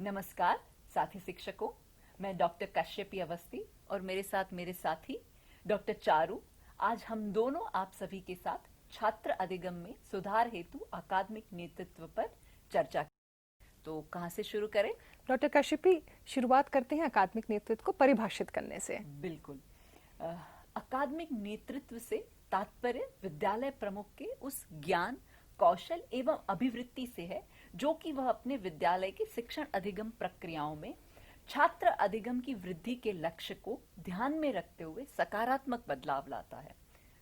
नमस्कार साथी शिक्षकों, मैं डॉक्टर कश्यपी अवस्थी और मेरे साथ मेरे साथी डॉक्टर चारू। आज हम दोनों आप सभी के साथ छात्र अधिगम में सुधार हेतु अकादमिक नेतृत्व पर चर्चा। तो कहाँ से शुरू करें? डॉक्टर कश्यपी, शुरुआत करते हैं अकादमिक नेतृत्व को परिभाषित करने से। बिल्कुल। अकादमिक नेतृत्व से तात्पर्य विद्यालय प्रमुख के उस ज्ञान, कौशल एवं अभिवृत्ति से है जो कि वह अपने विद्यालय की शिक्षण अधिगम प्रक्रियाओं में छात्र अधिगम की वृद्धि के लक्ष्य को ध्यान में रखते हुए सकारात्मक बदलाव लाता है।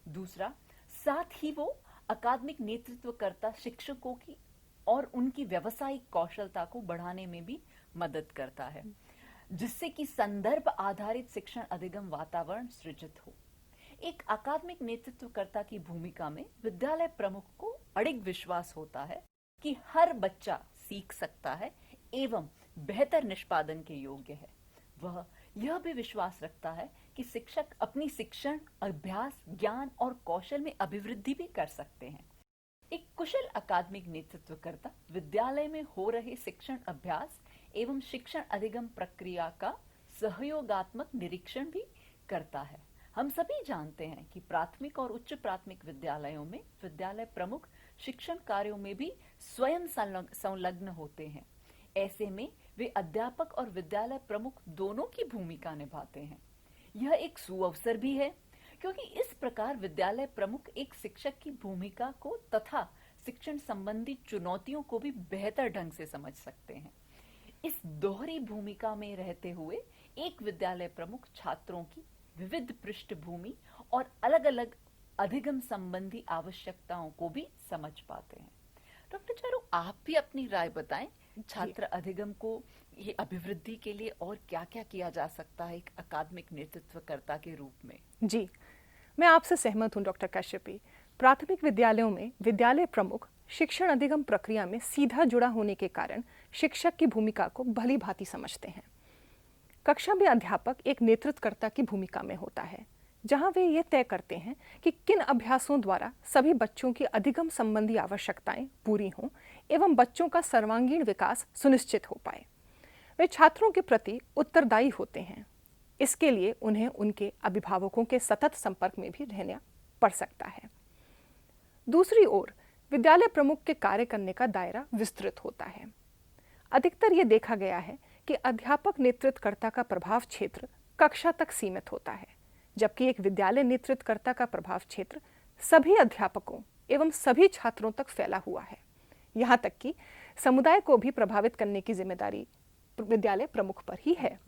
दूसरा, साथ ही वो अकादमिक नेतृत्वकर्ता शिक्षकों की और उनकी व्यावसायिक कौशलता को बढ़ाने में भी मदद करता है, जिससे कि संदर्भ आधारित शिक्षण अधिगम वातावरण सृजित हो। एक अकादमिक नेतृत्वकर्ता की भूमिका में विद्यालय प्रमुख को अडिग विश्वास होता है कि हर बच्चा सीख सकता है एवं बेहतर निष्पादन के योग्य है। वह यह भी विश्वास रखता है कि शिक्षक अपनी शिक्षण, अभ्यास, ज्ञान और कौशल में अभिवृद्धि भी कर सकते हैं। एक कुशल अकादमिक नेतृत्वकर्ता विद्यालय में हो रहे शिक्षण अभ्यास एवं शिक्षण अधिगम प्रक्रिया का सहयोगात्मक निरीक्षण भी करता है। हम सभी जानते हैं कि प्राथमिक और उच्च प्राथमिक विद्यालयों में विद्यालय प्रमुख शिक्षण कार्यों में भी स्वयं संलग्न होते हैं। ऐसे में वे अध्यापक और विद्यालय प्रमुख दोनों की भूमिका निभाते हैं। यह एक सुअवसर भी है क्योंकि इस प्रकार विद्यालय प्रमुख एक शिक्षक की भूमिका को तथा शिक्षण संबंधी चुनौतियों को भी बेहतर ढंग से समझ सकते हैं। इस दोहरी भूमिका में रहते हुए एक विद्यालय प्रमुख छात्रों की विविध पृष्ठभूमि और अलग अलग अधिगम संबंधी आवश्यकताओं को भी समझ पाते हैं। डॉक्टर चारू, आप भी अपनी राय बताएं, छात्र अधिगम को ये अभिवृद्धि के लिए और क्या-क्या किया जा सकता है एक अकादमिक नेतृत्वकर्ता के रूप में? जी, मैं आपसे सहमत हूं डॉक्टर कश्यपी। प्राथमिक विद्यालयों में विद्यालय प्रमुख शिक्षण अधिगम प्रक्रिया में सीधा जुड़ा होने के कारण शिक्षक की भूमिका को भली भांति समझते हैं। कक्षा में अध्यापक एक नेतृत्वकर्ता की भूमिका में होता है, जहां वे ये तय करते हैं कि किन अभ्यासों द्वारा सभी बच्चों की अधिगम संबंधी आवश्यकताएं पूरी हों एवं बच्चों का सर्वांगीण विकास सुनिश्चित हो पाए। वे छात्रों के प्रति उत्तरदायी होते हैं। इसके लिए उन्हें उनके अभिभावकों के सतत संपर्क में भी रहना पड़ सकता है। दूसरी ओर विद्यालय प्रमुख के कार्य करने का दायरा विस्तृत होता है। अधिकतर ये देखा गया है कि अध्यापक नेतृत्वकर्ता का प्रभाव क्षेत्र कक्षा तक सीमित होता है, जबकि एक विद्यालय नेतृत्वकर्ता का प्रभाव क्षेत्र सभी अध्यापकों एवं सभी छात्रों तक फैला हुआ है। यहाँ तक कि समुदाय को भी प्रभावित करने की जिम्मेदारी विद्यालय प्रमुख पर ही है।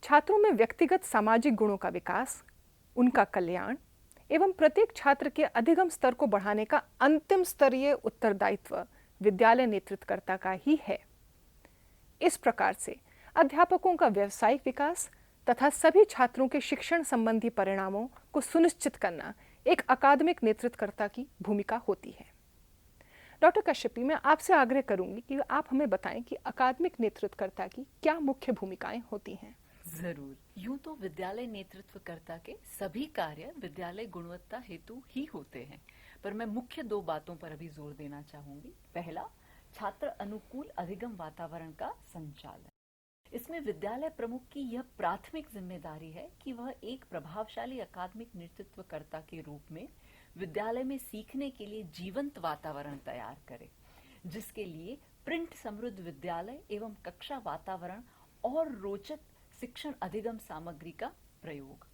छात्रों में व्यक्तिगत सामाजिक गुणों का विकास, उनका कल्याण एवं प्रत्येक छात्र के अधिगम स्तर को बढ़ाने का अंतिम स्तरीय उत्तरदायित्व विद्यालय नेतृत्वकर्ता का ही है। इस प्रकार से अध्यापकों का व्यावसायिक विकास तथा सभी छात्रों के शिक्षण संबंधी परिणामों को सुनिश्चित करना एक अकादमिक नेतृत्वकर्ता की भूमिका होती है। डॉक्टर कश्यपी, मैं आपसे आग्रह करूंगी कि आप हमें बताएं कि अकादमिक नेतृत्वकर्ता की क्या मुख्य भूमिकाएं होती हैं। जरूर। यूं तो विद्यालय नेतृत्वकर्ता के सभी कार्य विद्यालय गुणवत्ता हेतु ही होते हैं, पर मैं मुख्य दो बातों पर अभी जोर देना चाहूंगी। पहला, छात्र अनुकूल अधिगम वातावरण का संचालन। इसमें विद्यालय प्रमुख की यह प्राथमिक जिम्मेदारी है कि वह एक प्रभावशाली अकादमिक नेतृत्वकर्ता के रूप में विद्यालय में सीखने के लिए जीवंत वातावरण तैयार करे, जिसके लिए प्रिंट समृद्ध विद्यालय एवं कक्षा वातावरण और रोचक शिक्षण अधिगम सामग्री का प्रयोग।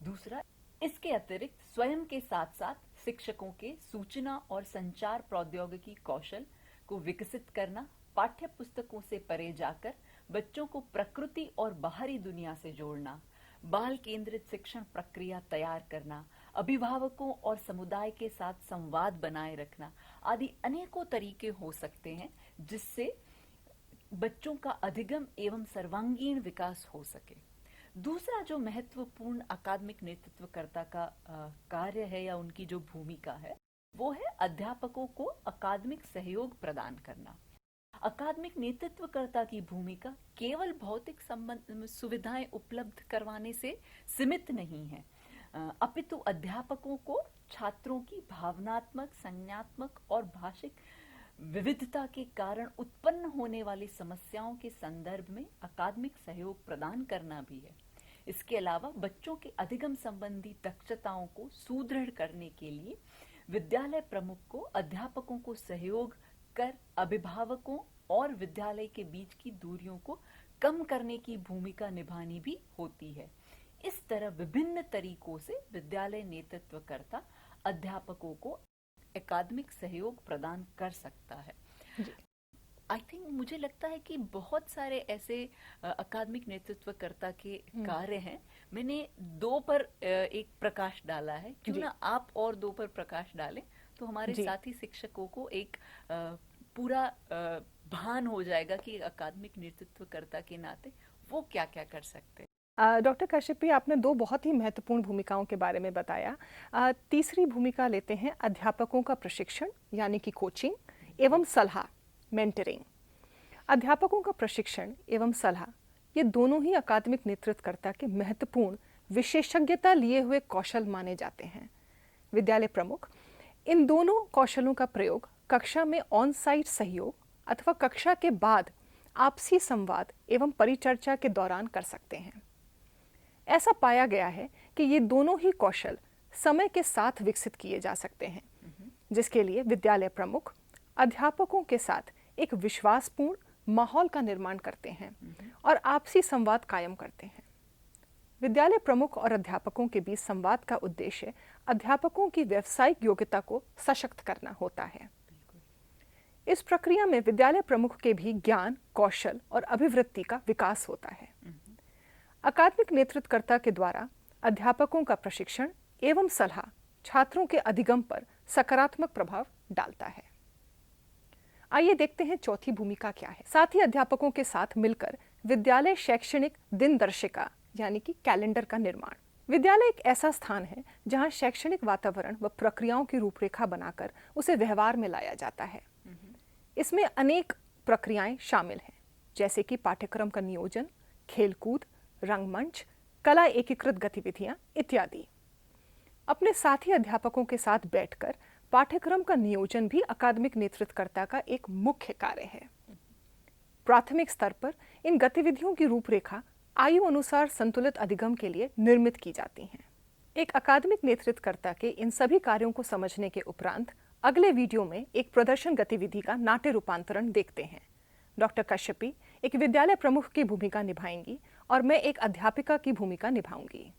दूसरा, इसके अतिरिक्त स्वयं के साथ साथ शिक्षकों के सूचना और संचार प्रौद्योगिकी कौशल को विकसित करना, पाठ्य पुस्तकों से परे जाकर बच्चों को प्रकृति और बाहरी दुनिया से जोड़ना, बाल केंद्रित शिक्षण प्रक्रिया तैयार करना, अभिभावकों और समुदाय के साथ संवाद बनाए रखना आदि अनेकों तरीके हो सकते हैं जिससे बच्चों का अधिगम एवं सर्वांगीण विकास हो सके। दूसरा जो महत्वपूर्ण अकादमिक नेतृत्वकर्ता का कार्य है या उनकी जो भूमिका है, वो है अध्यापकों को अकादमिक सहयोग प्रदान करना। अकादमिक नेतृत्वकर्ता की भूमिका केवल भौतिक सुविधाएं उपलब्ध करवाने से सीमित नहीं है, अपितु अध्यापकों को छात्रों की भावनात्मक, संज्ञात्मक और भाषिक विविधता के कारण उत्पन्न होने वाली समस्याओं के संदर्भ में अकादमिक सहयोग प्रदान करना भी है। इसके अलावा बच्चों के अधिगम संबंधी दक्षताओं को सुदृढ़ करने के लिए विद्यालय प्रमुख को अध्यापकों को सहयोग कर अभिभावकों और विद्यालय के बीच की दूरियों को कम करने की भूमिका निभानी भी होती है। इस तरह विभिन्न तरीकों से विद्यालय नेतृत्वकर्ता अध्यापकों को अकादमिक सहयोग प्रदान कर सकता है। आई थिंक मुझे लगता है कि बहुत सारे ऐसे अकादमिक नेतृत्वकर्ता के कार्य हैं। मैंने 2 पर एक प्रकाश डाला है, क्यों ना आप और 2 पर प्रकाश डालें तो हमारे साथी शिक्षकों को एक पूरा भान हो जाएगा कि अकादमिक नेतृत्वकर्ता के नाते वो क्या क्या कर सकते हैं। डॉक्टर कश्यपी, आपने 2 बहुत ही महत्वपूर्ण भूमिकाओं के बारे में बताया। तीसरी भूमिका लेते हैं अध्यापकों का प्रशिक्षण यानी कि कोचिंग एवं सलाह, मेंटरिंग। अध्यापकों का प्रशिक्षण एवं सलाह ये दोनों ही अकादमिक नेतृत्वकर्ता के महत्वपूर्ण विशेषज्ञता लिए हुए कौशल माने जाते हैं। विद्यालय प्रमुख इन दोनों कौशलों का प्रयोग कक्षा में ऑन साइट सहयोग अथवा कक्षा के बाद आपसी संवाद एवं परिचर्चा के दौरान कर सकते हैं। ऐसा पाया गया है कि ये दोनों ही कौशल समय के साथ विकसित किए जा सकते हैं, जिसके लिए विद्यालय प्रमुख अध्यापकों के साथ एक विश्वासपूर्ण माहौल का निर्माण करते हैं और आपसी संवाद कायम करते हैं। विद्यालय प्रमुख और अध्यापकों के बीच संवाद का उद्देश्य अध्यापकों की व्यावसायिक योग्यता को सशक्त करना होता है। इस प्रक्रिया में विद्यालय प्रमुख के भी ज्ञान, कौशल और अभिवृत्ति का विकास होता है। अकादमिक नेतृत्वकर्ता के द्वारा अध्यापकों का प्रशिक्षण एवं सलाह छात्रों के अधिगम पर सकारात्मक प्रभाव डालता है। आइए देखते हैं चौथी भूमिका क्या है। साथ ही अध्यापकों के साथ मिलकर विद्यालय शैक्षणिक दिनदर्शिका यानी कि कैलेंडर का निर्माण। विद्यालय एक ऐसा स्थान है जहां शैक्षणिक वातावरण व प्रक्रियाओं की रूपरेखा बनाकर उसे व्यवहार में लाया जाता है। इसमें अनेक प्रक्रियाएं शामिल हैं, जैसे कि पाठ्यक्रम का नियोजन, खेलकूद, रंगमंच, कला एकीकृत गतिविधियां इत्यादि। अपने साथी अध्यापकों के साथ बैठकर पाठ्यक्रम का नियोजन भी अकादमिक नेतृत्वकर्ता का एक मुख्य कार्य है। प्राथमिक स्तर पर इन गतिविधियों की रूपरेखा आयु अनुसार संतुलित अधिगम के लिए निर्मित की जाती हैं। एक अकादमिक नेतृत्वकर्ता के इन सभी कार्यों को समझने के उपरांत अगले वीडियो में एक प्रदर्शन गतिविधि का नाट्य रूपांतरण देखते हैं। डॉक्टर कश्यपी एक विद्यालय प्रमुख की भूमिका निभाएंगी और मैं एक अध्यापिका की भूमिका निभाऊंगी।